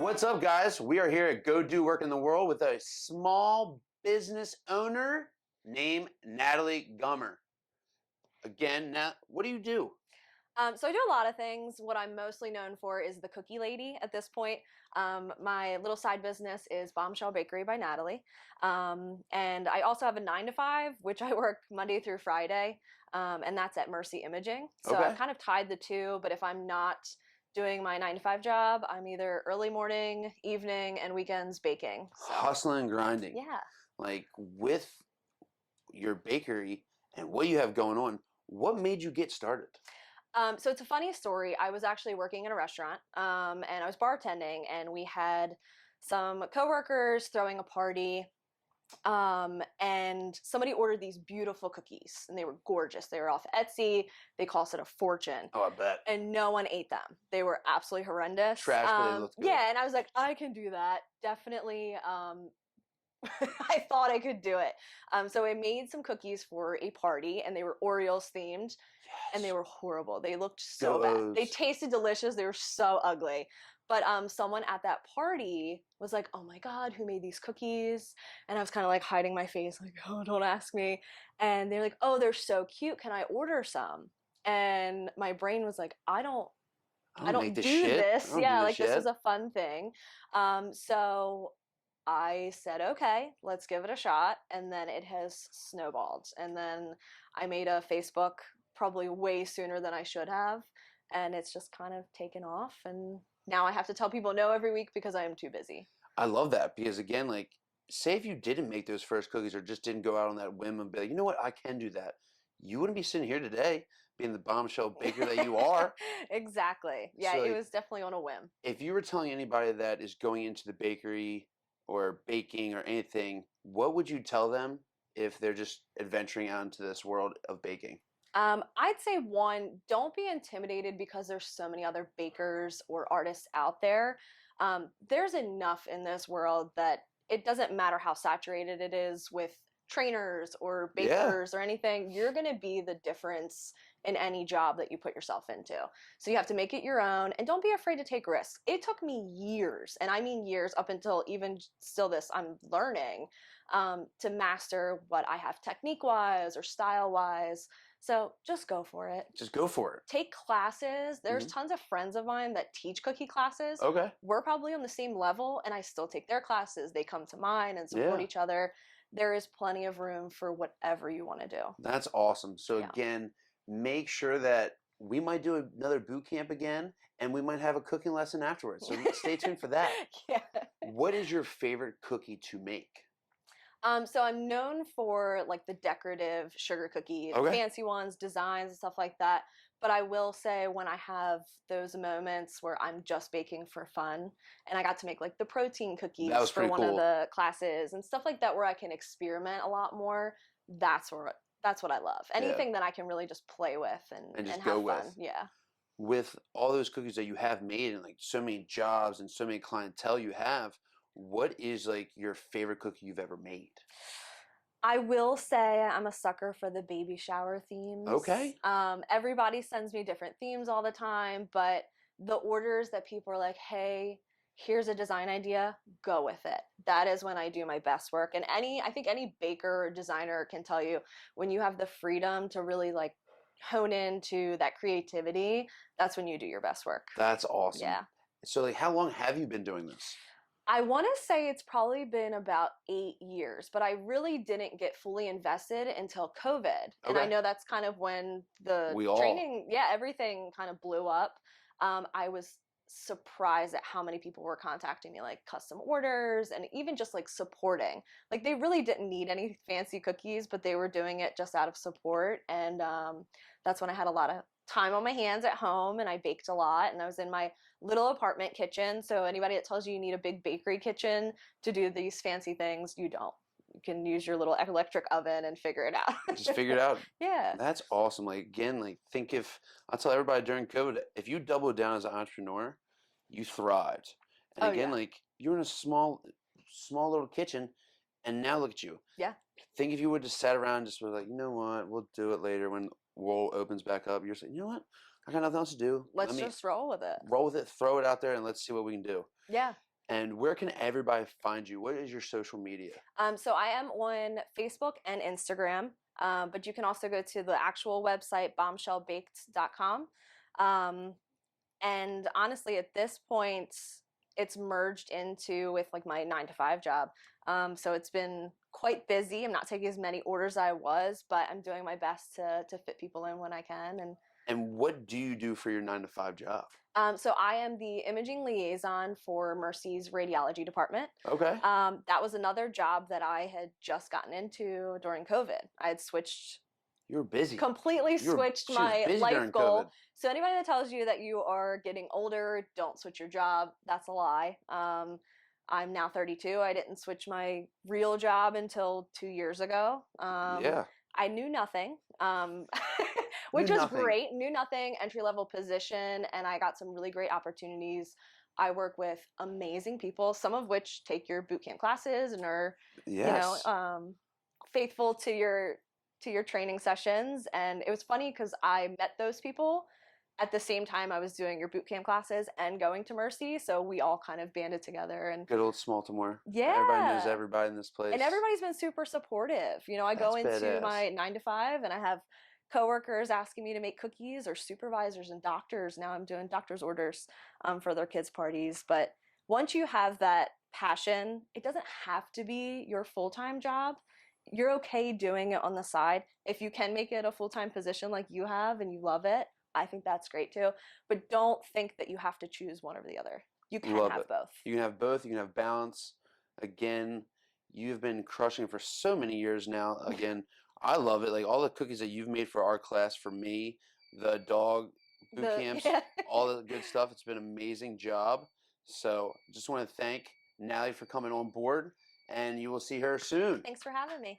What's up, guys? We are here at Go Do Work in the World with a small business owner named Natalie Gummer. Again, Nat, what do you do? So I do a lot of things. What I'm mostly known for is the cookie lady at this point. My little side business is Bombshell Bakery by Natalie. And I also have a 9 to 5, which I work Monday through Friday. And that's at Mercy Imaging. So I've Okay. kind of tied the two, but if I'm not doing my 9 to 5 job, I'm either early morning, evening, and weekends baking. So Hustling and grinding. yeah. Like with your bakery and what you have going on, what made you get started? So it's a funny story. I was actually working in a restaurant, and I was bartending, and we had some coworkers throwing a party, and somebody ordered these beautiful cookies, and they were gorgeous. They were off Etsy. They cost it a fortune, Oh, I bet. and no one ate them. They were absolutely horrendous. Trash, but they looked good. Yeah, and I was like, I can do that. Definitely. I thought I could do it. So I made some cookies for a party, and they were Oreos themed, and they Yes. were horrible. They looked so bad. They Those. tasted delicious. They were so ugly. But someone at that party was like, "Oh my God, who made these cookies?" And I was kind of like hiding my face, like, "Oh, don't ask me." And they're like, "Oh, they're so cute. Can I order some?" And my brain was like, I I don't make don't this do shit. I this. don't do Yeah, this like this was shit. a fun thing. So I said, okay, let's give it a shot. And then it has snowballed. And then I made a Facebook probably way sooner than I should have. And it's just kind of taken off. And now I have to tell people no every week because I am too busy. I love that because again, like, say if you didn't make those first cookies or just didn't go out on that whim and be like, you know what, I can do that. You wouldn't be sitting here today being the bombshell baker that you are. Exactly. Yeah, So, it like, was definitely on a whim. if you were telling anybody that is going into the bakery or baking or anything, what would you tell them if they're just adventuring out into this world of baking? I'd say one, don't be intimidated because there's so many other bakers or artists out there. There's enough in this world that it doesn't matter how saturated it is with trainers or Yeah, bakers or anything. You're going to be the difference in any job that you put yourself into. So you have to make it your own and don't be afraid to take risks. It took me years, and I mean years up until even still this, I'm learning to master what I have technique wise or style wise. So just go for it. just go for Take classes. it. There's tons of friends of mine that teach cookie classes. Okay. We're probably on the same level, and I still take their classes. They come to mine and support Yeah, each other. There is plenty of room for whatever you want to do. that's awesome. So Yeah. again, make sure that we might do another boot camp again, and we might have a cooking lesson afterwards. So stay tuned for that. Yeah. What is your favorite cookie to make? So I'm known for like the decorative sugar cookie, the Okay. fancy ones, designs and stuff like that. But I will say when I have those moments where I'm just baking for fun, and I got to make like the protein That cookies was for pretty one of cool. the classes and stuff like that where I can experiment a lot more, that's what I love. Yeah, Anything that I can really just play with and just and go have fun. with. Yeah. With all those cookies that you have made and like so many jobs and so many clientele you have, what is like your favorite cookie you've ever made? I will say I'm a sucker for the baby shower themes. Okay. Everybody sends me different themes all the time, but the orders that people are like, hey, here's a design idea, go with it. That is when I do my best work. And I think any baker or designer can tell you when you have the freedom to really like hone into that creativity, that's when you do your best work. That's awesome. Yeah. So like how long have you been doing this? I want to say it's probably been about 8 years, but I really didn't get fully invested until COVID. And I Okay. know that's kind of when the We all. training, yeah, everything kind of blew up. I was surprised at how many people were contacting me, like custom orders and even just like supporting. Like they really didn't need any fancy cookies, but they were doing it just out of support. And that's when I had a lot of time on my hands at home and I baked a lot and I was in my little apartment kitchen. So anybody that tells you you need a big bakery kitchen to do these fancy things, you don't. You can use your little electric oven and figure it out. Just figure it out. Yeah. That's awesome. Like again, like think if I tell everybody during COVID, if you double down as an entrepreneur, you thrived. And Oh again, yeah. like you're in a small little kitchen, and now look at you. Yeah. Think if you would just sat around, and just was like, you know what, we'll do it later when world opens back up. You're saying, you know what, I got nothing else to do. Let Let's me just roll with it. roll with it, throw it out there, and let's see what we can do. Yeah. And where can everybody find you? What is your social media? So I am on Facebook and Instagram, but you can also go to the actual website, bombshellbaked.com. Um, and honestly, at this point, it's merged into with like my 9 to 5 job. So it's been quite busy. I'm not taking as many orders as I was, but I'm doing my best to fit people in when I can. And what do you do for your 9 to 5 job? So I am the imaging liaison for Mercy's radiology department. Okay. That was another job that I had just gotten into during COVID. I had switched You were busy. completely switched She was my busy life during goal. COVID. So anybody that tells you that you are getting older, don't switch your job, that's a lie. I'm now 32. I didn't switch my real job until 2 years ago. Yeah. I knew nothing, Knew which was nothing. great. Knew nothing, entry level position, and I got some really great opportunities. I work with amazing people, some of which take your boot camp classes and are, Yes. faithful to your training sessions. And it was funny because I met those people at the same time I was doing your boot camp classes and going to Mercy. So we all kind of banded together and Good old Baltimore. yeah. Everybody knows everybody in this place. And everybody's been super supportive. I go That's into badass. my 9 to 5 and I have coworkers asking me to make cookies, or supervisors and doctors. Now I'm doing doctor's orders for their kids' parties. But once you have that passion, it doesn't have to be your full-time job. You're okay doing it on the side. If you can make it a full-time position like you have and you love it, I think that's great too. But don't think that you have to choose one over the other. You can Love have it. both. You can have both. You can have balance. Again, you've been crushing for so many years now. Again, I love it. Like all the cookies that you've made for our class, for me, the dog boot camps, Yeah. all the good stuff. It's been an amazing job. So just want to thank Natalie for coming on board, and you will see her soon. Thanks for having me.